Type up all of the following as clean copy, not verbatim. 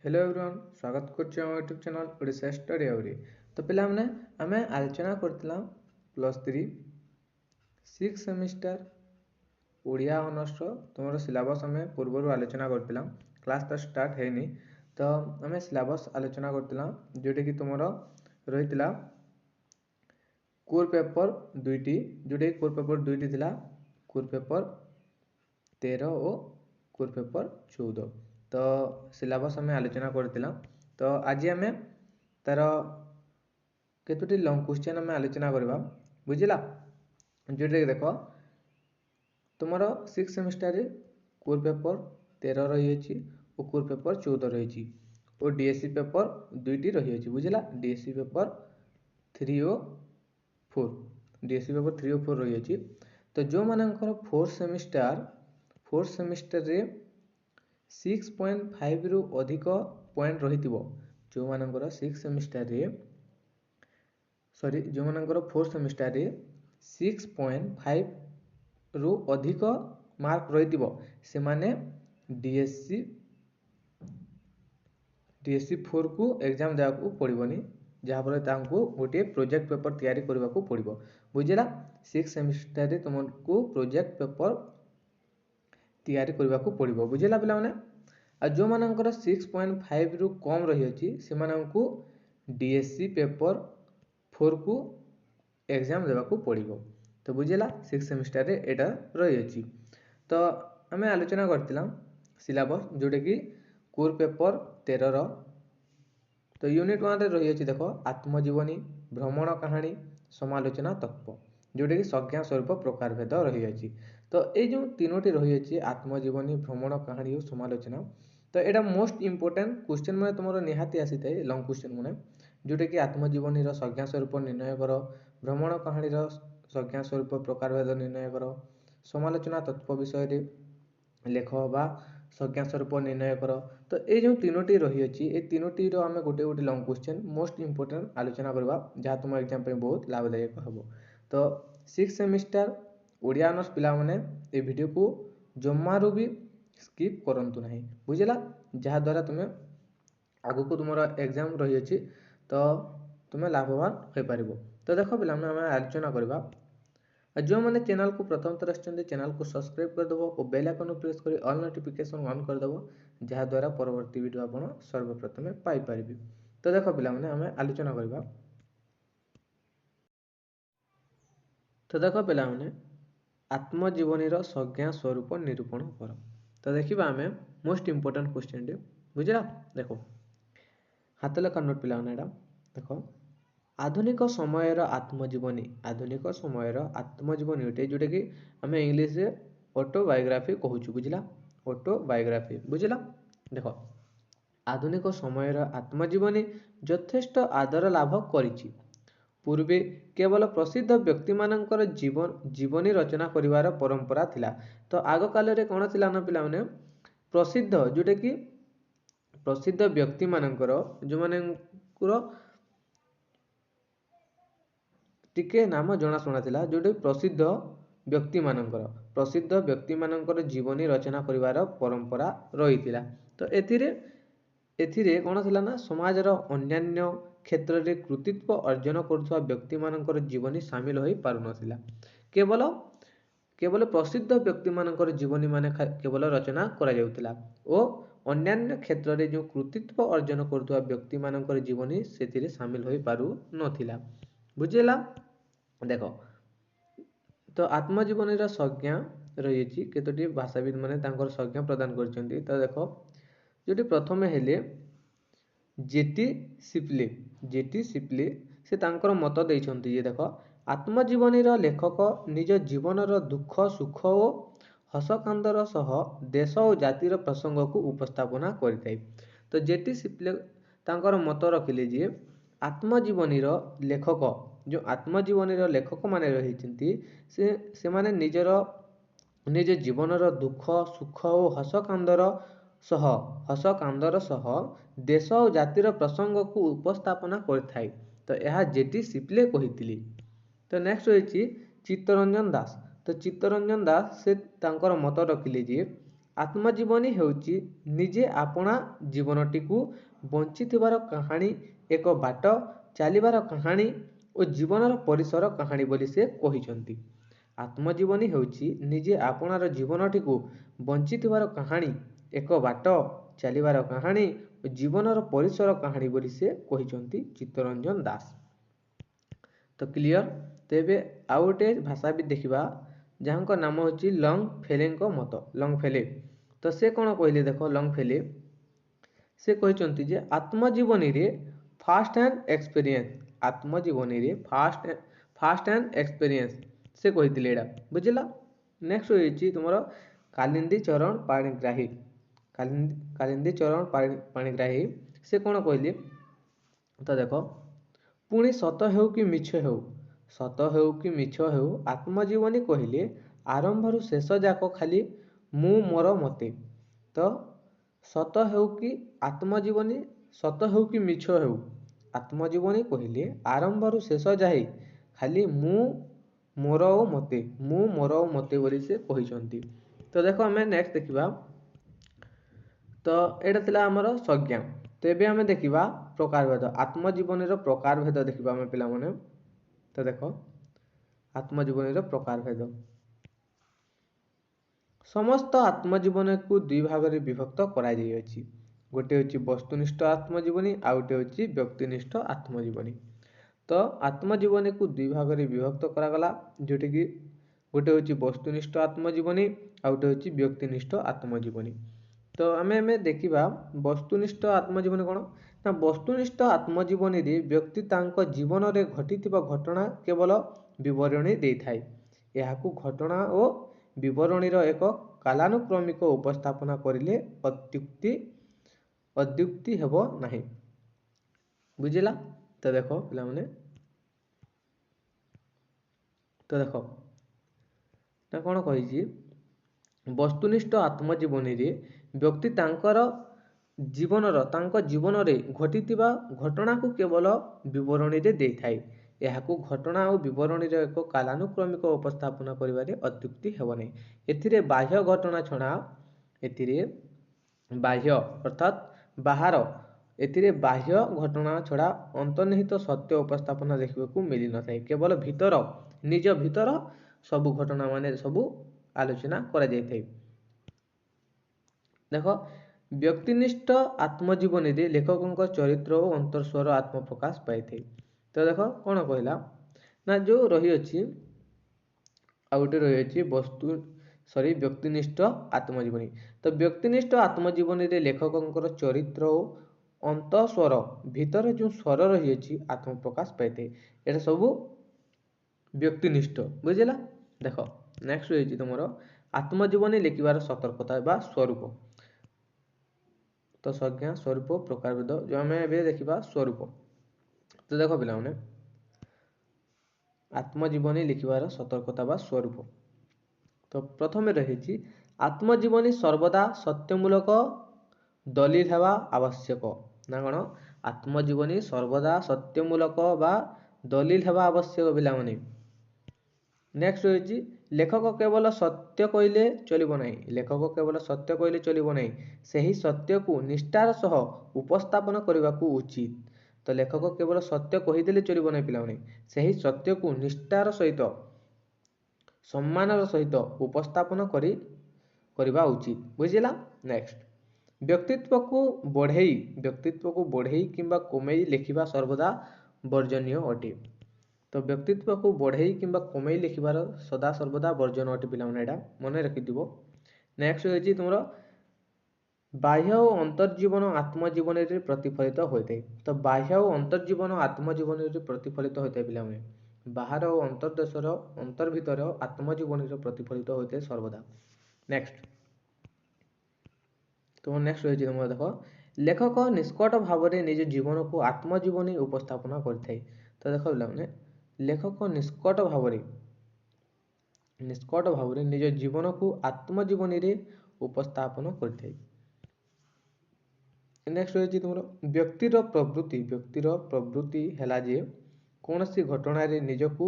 Hello everyone स्वागत करछे हम यूट्यूब चैनल ओडिशा स्टडी आवरी। तो पिला माने आमे आलोचना करतला +3 6 सेमिस्टर ओडिया ऑनर्स रो तुमरो सिलेबस आमे पूर्वरु आलोचना करतला। क्लास तो स्टार्ट हेनी तो आमे सिलेबस आलोचना करतला जोटे कि तुमरो रहितला कोर पेपर दुईटी जोटे कोर पेपर दुईटी थिला कोर पेपर 13 और कोर पेपर 14। तो सिलेबस आम आलोचना करथिला। तो आज आम तार केतोटी लॉन्ग क्वेश्चन आम आलोचना करबा बुझिला। जोटे देख तुमर 6 सेमिस्टर रे कोर पेपर 13 रही अछि और कोर पेपर 14 रही अछि और डीएससी पेपर दुईटी रही अछि बुझिला। डीएससी पेपर 3 और 4 डीएससी पेपर 3 और 4 रही अछि। तो जो मानकर 4 सेमिस्टर रे 6.5 रु अधिक पॉइंट रही जो मानकर 6 सेमिस्टर रे जो मानकर 4 सेमिस्टर रे 6.5 रु अधिक मार्क रही से माने डीएससी 4 को एग्जाम देवा को पड़ोनी जहाँफल तांको गोटे प्रोजेक्ट पेपर तैयारी करने को पड़ो बुझेगा। 6 सेमिस्टर रे तुमको प्रोजेक्ट पेपर तैयारी करने को पड़ो बुझेगा पिला माने। आ जो मानकर 6.5 रु कम रही अछि से माननको डीएससी पेपर 4 को एग्जाम देवा को पड़ो। तो बुझेगा 6 सेमिस्टर रे एटा रही अछि। तो आम आलोचना करथिला सिलेबस जोटे कि कोर पेपर 13 रो। तो यूनिट 1 रे रही अछि देखो आत्मजीवनी भ्रमण कहानी समालोचना तत्व जोटे कि संज्ञा स्वरूप प्रकार भेद रही अछि। तो ये जो तीनोटी रही अछि आत्मजीवनी भ्रमण कहानी और समालोचना तो यहाँ मोस्ट इंपोर्टेंट क्वेश्चन मैंने तुम निहाती आसी थाए लॉन्ग क्वेश्चन मैंने जोटे कि आत्मजीवनी संज्ञा स्वरूप निर्णय कर भ्रमण कहानी संज्ञा स्वरूप प्रकार भेद निर्णय कर समालोचना तत्व विषय लेख बा संज्ञा स्वरूप निर्णय कर। तो ये जो तीनोटी रही अछि ये तीनोटी रो आमे गोटे गोटे लॉन्ग क्वेश्चन मोस्ट इंपोर्टेंट आलोचना करबा जहाँ तुम एग्जाम पे बहुत लाभदायक हम। तो 6 सेमिस्टर ओडिया ऑनर्स पिला माने ये वीडियो को जमारू भी स्किप करंतु नहीं बुझिला जहाँ द्वारा तुम्हें आगु को तुम एग्जाम रही अछि तो तुम्हें लाभवान हो पार। तो देखो पिला आम आलोचना करबा जो मैंने चैनल को प्रथम थर चैनल को सब्सक्राइब कर दबो और बेल आइकन प्रेस कर ऑल नोटिफिकेशन ऑन कर दबो जहाँ द्वारा परवर्ती वीडियो आप सर्वप्रथम पाई परिबे। तो देखो पिला माने आम आलोचना करबा। तो देखो पिला माने आत्मजीवनी संज्ञा स्वरूप निरूपण कर। तो देखा आम मोस्ट इंपोर्टेंट क्वेश्चन टे बुझला। देखो हाथ लेखा नोट पिला माने देखो आधुनिक समय आत्मजीवनी अटे जोटे कि आम इंग्लीश रे ऑटोबायोग्राफी कहूँ बुझला ऑटोबायोग्राफी बुझला। देखो आधुनिक समय आत्मजीवनी यथेष्ट आदर लाभ करिछि पूर्वे केवल प्रसिद्ध व्यक्ति मानकर जीवनी रचना करिवार परंपरा थिला। तो आग काल रे कौन थिला ना पिला माने प्रसिद्ध जोटे कि प्रसिद्ध व्यक्ति मानकर जो मानकर टिके नाम जनाशुना थिला जोटे प्रसिद्ध व्यक्ति मानकर जीवनी रचना करिवार परंपरा रही थिला। तो एथिरे कौन थिला ना समाजर अन्यान्य क्षेत्र रे कृतित्व अर्जन करुवा व्यक्ति मानकर जीवनी सामिल होई पारु नथिला। केवल प्रसिद्ध व्यक्ति मानकर जीवनी माने केवल रचना करा जाउथिला ओ अन्यान्य क्षेत्र रे जो कृतित्व अर्जन करुवा व्यक्ति मानकर जीवनी सेथिरे सामिल होई पारु नथिला बुझिला। देखो तो आत्मजीवनी संज्ञा रही केतोटी भाषाविद माने तांकर संज्ञा प्रदान करछन्ती। तो देखो जोटी प्रथमे हेले जेटी सिप्ली से तांकर मत देइछन्ती जे देखो आत्मजीवनी लेखक निज जीवनर दुख सुख और हसकांदर सह देश और जातिर प्रसंग को उपस्थापना करिथाय। तो जेटी सिप्ले तांकर मत रखिले जे आत्मजीवनी लेखक जो आत्मजीवनी लेखक माने रही से माने निज जीवनर दुख सुख और हसकांदर सह देश और जातिर प्रसंग को उपस्थापना करिथाय। तो यह जेटी सिप्ले कहिथिले। तो नेक्स्ट होइछि चित्तरंजन दास। तो चित्तरंजन दास से तांकर मत रखिले जे ଆତ୍ମଜୀବନୀ ହେଉଛି ନିଜେ ଆପଣା ଜୀବନଟିକୁ ବଞ୍ଚିଥିବାର କାହାଣୀ, ଏକ ବାଟ ଚାଲିବାର କାହାଣୀ ଓ ଜୀବନର ପରିସର କାହାଣୀ ବୋଲି ସେ କହିଛନ୍ତି। ଆତ୍ମଜୀବନୀ ହେଉଛି ନିଜେ ଆପଣାର ଜୀବନଟିକୁ ବଞ୍ଚିଥିବାର କାହାଣୀ, ଏକ ବାଟ ଚାଲିବାର କାହାଣୀ ଓ ଜୀବନର ପରିସର କାହାଣୀ ବୋଲି ସେ କହିଛନ୍ତି ଚିତ୍ତରଞ୍ଜନ ଦାସ। ତ କ୍ଲିଅର। ତ ଏବେ ଆଉ ଗୋଟେ ଭାଷାବିତ୍ ଦେଖିବା ଯାହାଙ୍କ ନାମ ହେଉଛି ଲଙ୍ଗଫେଲେଙ୍କ ମତ। ଲଙ୍ଗଫେଲେ ତ ସେ କ'ଣ କହିଲେ ଦେଖ। ଲଙ୍ଗଫେଲେ ସେ କହିଛନ୍ତି ଯେ ଆତ୍ମଜୀବନୀରେ ଫାର୍ଷ୍ଟ ହ୍ୟାଣ୍ଡ ଏକ୍ସପିରିଏନ୍ସ, ଆତ୍ମଜୀବନୀରେ ଫାର୍ଷ୍ଟ ହ୍ୟାଣ୍ଡ ଏକ୍ସପିରିଏନ୍ସ ସେ କହିଥିଲେ ଏଇଟା, ବୁଝିଲା। ନେକ୍ସଟ ହେଉଛି ତୁମର କାଲିନ୍ଦୀ ଚରଣ ପାଣିଗ୍ରାହୀ। କାଲିନ୍ଦୀ ଚରଣ ପାଣିଗ୍ରାହୀ ସେ କ'ଣ କହିଲେ ତ ଦେଖ, ପୁଣି ସତ ହେଉ କି ମିଛ ହେଉ, ସତ ହେଉ କି ମିଛ ହେଉ, ଆତ୍ମଜୀବନୀ କହିଲେ ଆରମ୍ଭରୁ ଶେଷ ଯାକ ଖାଲି ମୁଁ ମୋର ମତେ। ତ ସତ ହେଉ କି ଆତ୍ମଜୀବନୀ, ସତ ହେଉ କି ମିଛ ହେଉ, ଆତ୍ମଜୀବନୀ କହିଲେ ଆରମ୍ଭରୁ ଶେଷ ଯାଏ ଖାଲି ମୁଁ ମୋର ଓ ମତେ, ମୁଁ ମୋର ଓ ମତେ ବୋଲି ସେ କହିଛନ୍ତି। ତ ଦେଖ ଆମେ ନେକ୍ସଟ ଦେଖିବା। ତ ଏଇଟା ଥିଲା ଆମର ସଂଜ୍ଞା। ତ ଏବେ ଆମେ ଦେଖିବା ପ୍ରକାରଭେଦ। ଆତ୍ମଜୀବନୀର ପ୍ରକାରଭେଦ ଦେଖିବା ଆମେ ପିଲାମାନେ। ତ ଦେଖ ଆତ୍ମଜୀବନୀର ପ୍ରକାରଭେଦ। ସମସ୍ତ ଆତ୍ମଜୀବନୀକୁ ଦୁଇ ଭାଗରେ ବିଭକ୍ତ କରାଯାଇଅଛି। ଗୋଟେ ହେଉଛି ବସ୍ତୁନିଷ୍ଠ ଆତ୍ମଜୀବନୀ, ଆଉ ଗୋଟେ ହେଉଛି ବ୍ୟକ୍ତିନିଷ୍ଠ ଆତ୍ମଜୀବନୀ। ତ ଆତ୍ମଜୀବନୀକୁ ଦୁଇ ଭାଗରେ ବିଭକ୍ତ କରାଗଲା, ଯେଉଁଟାକି ଗୋଟେ ହେଉଛି ବସ୍ତୁନିଷ୍ଠ ଆତ୍ମଜୀବନୀ, ଆଉ ଗୋଟେ ହେଉଛି ବ୍ୟକ୍ତିନିଷ୍ଠ ଆତ୍ମଜୀବନୀ। ତ ଆମେ ଦେଖିବା ବସ୍ତୁନିଷ୍ଠ ଆତ୍ମଜୀବନୀ କ'ଣ ନା, ବସ୍ତୁନିଷ୍ଠ ଆତ୍ମଜୀବନୀରେ ବ୍ୟକ୍ତି ତାଙ୍କ ଜୀବନରେ ଘଟିଥିବା ଘଟଣା କେବଳ ବିବରଣୀ ଦେଇଥାଏ। ଏହାକୁ ଘଟଣା ଓ ବିବରଣୀର ଏକ କାଲାନୁକ୍ରମିକ ଉପସ୍ଥାପନା କରିଲେ ଅତ୍ୟୁକ୍ତି ହେବ ନାହିଁ, ବୁଝିଲା। ତ ଦେଖ ପିଲାମାନେ, ତ ଦେଖ ନା କ'ଣ କହିଛି, ବସ୍ତୁନିଷ୍ଠ ଆତ୍ମଜୀବନୀରେ ବ୍ୟକ୍ତି ତାଙ୍କ ଜୀବନରେ ଘଟିଥିବା ଘଟଣାକୁ କେବଳ ବିବରଣୀରେ ଦେଇଥାଏ। ଏହାକୁ ଘଟଣା ଓ ବିବରଣୀର ଏକ କାଲାନୁକ୍ରମିକ ଉପସ୍ଥାପନା କରିବାରେ ଅତ୍ୟୁକ୍ତି ହେବ ନାହିଁ। ଏଥିରେ ବାହ୍ୟ ଘଟଣା ଛଡ଼ା, ଏଥିରେ ବାହ୍ୟ ଅର୍ଥାତ୍ ବାହାର, ଏଥିରେ ବାହ୍ୟ ଘଟଣା ଛଡ଼ା ଅନ୍ତର୍ନିହିତ ସତ୍ୟ ଉପସ୍ଥାପନା ଦେଖିବାକୁ ମିଳିନଥାଏ। କେବଳ ନିଜ ଭିତର ସବୁ ଘଟଣା ମାନେ ସବୁ ଆଲୋଚନା କରାଯାଇଥାଏ। ଦେଖ ବ୍ୟକ୍ତିନିଷ୍ଠ ଆତ୍ମଜୀବନୀରେ ଲେଖକଙ୍କ ଚରିତ୍ର ଓ ଅନ୍ତଃସ୍ୱର ଆତ୍ମପ୍ରକାଶ ପାଇଥାଏ। ତ ଦେଖ କ'ଣ କହିଲା ନା, ଯେଉଁ ରହିଅଛି ଆଉ ଗୋଟେ ରହିଅଛି ବ୍ୟକ୍ତିନିଷ୍ଠ ଆତ୍ମଜୀବନୀ। ତ ବ୍ୟକ୍ତିନିଷ୍ଠ ଆତ୍ମଜୀବନୀରେ ଲେଖକଙ୍କର ଚରିତ୍ର ଓ ଅନ୍ତଃସ୍ୱର ଭିତରେ ଯେଉଁ ସ୍ୱର ରହିଅଛି ଆତ୍ମପ୍ରକାଶ ପାଇଥାଏ। ଏଟା ସବୁ ବ୍ୟକ୍ତିନିଷ୍ଠ, ବୁଝିଲା। ଦେଖ ନେକ୍ସଟ ରହିଛି ତୁମର ଆତ୍ମଜୀବନୀ ଲେଖିବାର ସତର୍କତା ବା ସ୍ୱରୂପ। ତ ସଂଜ୍ଞା, ସ୍ୱରୂପ, ପ୍ରକାରଭେଦ। ଯେଉଁ ଆମେ ଏବେ ଦେଖିବା ସ୍ୱରୂପ। ତ ଦେଖ ପିଲାମାନେ, ଆତ୍ମଜୀବନୀ ଲେଖିବାର ସତର୍କତା ବା ସ୍ୱରୂପ। ତ ପ୍ରଥମେ ରହିଛି ଆତ୍ମଜୀବନୀ ସର୍ବଦା ସତ୍ୟମୂଳକ ଦଲିଲ ହେବା ଆବଶ୍ୟକ। ନା କ'ଣ, ଆତ୍ମଜୀବନୀ ସର୍ବଦା ସତ୍ୟମୂଳକ ବା ଦଲିଲ ହେବା ଆବଶ୍ୟକ ପିଲାମାନେ। ନେକ୍ସଟ ରହିଛି ଲେଖକ କେବଳ ସତ୍ୟ କହିଲେ ଚଳିବ ନାହିଁ। ଲେଖକ କେବଳ ସତ୍ୟ କହିଲେ ଚଳିବ ନାହିଁ, ସେହି ସତ୍ୟକୁ ନିଷ୍ଠାର ସହ ଉପସ୍ଥାପନ କରିବାକୁ ଉଚିତ। ତ ଲେଖକ କେବଳ ସତ୍ୟ କହିଦେଲେ ଚଳିବ ନାହିଁ ପିଲାମାନେ, ସେହି ସତ୍ୟକୁ ନିଷ୍ଠାର ସହିତ ସମ୍ମାନର ସହିତ ଉପସ୍ଥାପନ କରିବା ଉଚିତ, ବୁଝିଲା। ନେକ୍ସଟ ବ୍ୟକ୍ତିତ୍ୱକୁ ବଢ଼େଇ କିମ୍ବା କମେଇ ଲେଖିବା ସର୍ବଦା ବର୍ଜନୀୟ ଅଟେ। ତ ବ୍ୟକ୍ତିତ୍ୱକୁ ବଢ଼େଇ କିମ୍ବା କମେଇ ଲେଖିବାର ସଦାସର୍ବଦା ବର୍ଜନ ଅଟେ ପିଲାମାନେ, ଏଇଟା ମନେ ରଖିଥିବ। ନେକ୍ସଟ ହେଉଛି ତୁମର ବାହ୍ୟ ଓ ଅନ୍ତର୍ଜୀବନ ଆତ୍ମଜୀବନୀରେ ପ୍ରତିଫଳିତ ହୋଇଥାଏ। ତ ବାହ୍ୟ ଓ ଅନ୍ତର୍ଜୀବନ ଆତ୍ମଜୀବନୀରେ ପ୍ରତିଫଳିତ ହୋଇଥାଏ ପିଲାମାନେ। ବାହାର ଓ ଅନ୍ତର୍ଭିତର ଆତ୍ମଜୀବନୀରେ ପ୍ରତିଫଳିତ ହୋଇଥାଏ ସର୍ବଦା। ନେକ୍ସଟ ରହିଛି ତୁମର ଦେଖ, ଲେଖକ ନିଷ୍କଟ ଭାବରେ ନିଜ ଜୀବନକୁ ଆତ୍ମଜୀବନୀ ଉପସ୍ଥାପନା କରିଥାଏ। ତ ଦେଖ ପିଲାମାନେ, ଲେଖକ ନିଷ୍କଟ ଭାବରେ ନିଜ ଜୀବନକୁ ଆତ୍ମଜୀବନୀରେ ଉପସ୍ଥାପନ କରିଥାଏ। ନେକ୍ସଟ ରହିଛି ତୁମର ବ୍ୟକ୍ତିର ପ୍ରବୃତ୍ତି ହେଲା ଯେ କୌଣସି ଘଟଣାରେ ନିଜକୁ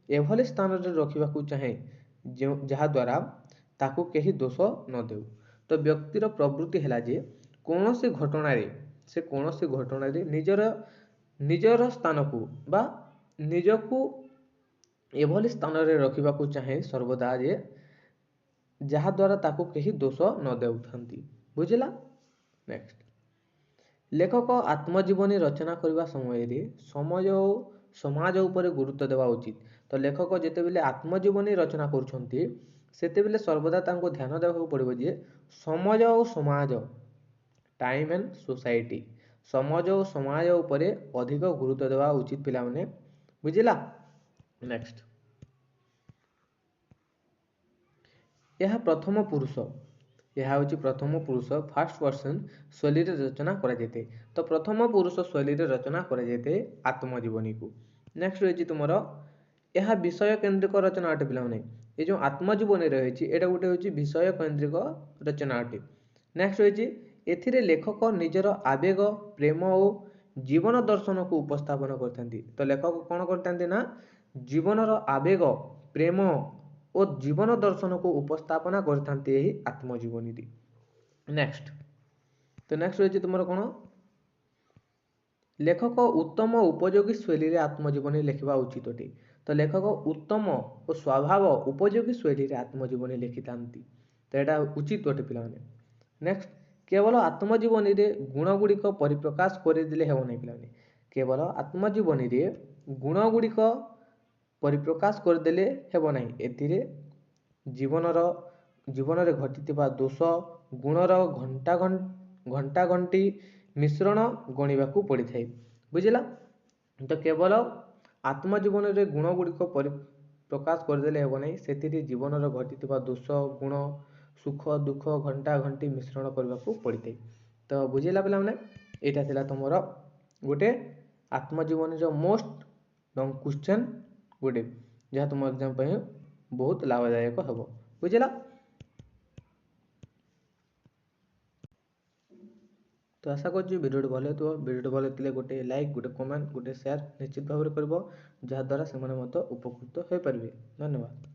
ଏଭଳି ସ୍ଥାନରେ ରଖିବାକୁ ଚାହେଁ ଯାହାଦ୍ୱାରା ତାକୁ କେହି ଦୋଷ ନ ଦେଉ। तो व्यक्तिर प्रवृत्ति है जे कौन सी घटन से कौन सी घटन निजर निजर स्थान को बा निजकू एभली स्थान रे रखा चाहे सर्वदा जे जहाद्वारा ताकू कहीं दोष न देउथंती बुझिला। नेक्स्ट लेखक आत्मजीवनी रचना करने समय समाज उपरे गुरुत्व देवा उचित। तो लेखक जितेबले आत्मजीवनी रचना करुछंती सेतेबले सर्वदा तांको ध्यान देवा पड़िबो जे समाज और समाज टाइम एंड सोसाइटी समाज और समाज उपरे अधिक गुरुत्व देवा उचित पिला माने बुझिला। नेक्स्ट यह प्रथम पुरुष यह हूँ प्रथम पुरुष फास्ट पर्सन शैली रचना कराए। तो प्रथम पुरुष शैली रचना कराए आत्मजीवनी को। नेक्स्ट रही तुम यह विषय केन्द्रिक रचना अटे पिला ये जो आत्मजीवनी रही है गोटे हूँ विषय केन्द्रिक रचना अटे। नेक्स्ट रही एथिरे लेखक निजर आवेग प्रेम और जीवन दर्शन को उपस्थापन करते। तो लेखक कौन करते ना जीवनर आवेग प्रेम और जीवन दर्शन को उपस्थापना करते आत्मजीवनी। नेक्स्ट तो नेक्स्ट रही तुम कौन लेखक उत्तम उपयोगी शैली आत्मजीवनी लिखा उचित अटे। तो लेखक उत्तम और स्वभाव उपयोगी शैली आत्मजीवनी लिखि था तो यहाँ उचित अटे पिला। नेक्स्ट केवल आत्मजीवनी गुण गुड़िक परिप्रकाश करदे हे ना पिला। केवल आत्मजीवनी गुण गुड़िक परिप्रकाश करदे हे ना ए जीवन रे घटी दोष गुणर घंटा घंटी मिश्रण गणवा पड़ी था बुझिला। तो केवल आत्मजीवन रे गुण गुड़िक परिप्रकाश करदे हे ना से जीवन घटी दोष गुण सुख दुख घंटा घंटी मिश्रण करने को पड़ी था। तो बुझेगा पिला माने यहाँ थिला तुमर गोटे आत्मजीवनी मोस्ट लॉन्ग क्वेश्चन गोटे जहाँ तुम एग्जाम बहुत लाभदायक हम बुझेगा। तो आशा कर भिडियो भल हो भिडियो भल होते गोटे लाइक गोटे कमेंट गोटे शेयर निश्चित भाव में कर जहाद्वारा से उपकृत हो पारे। धन्यवाद।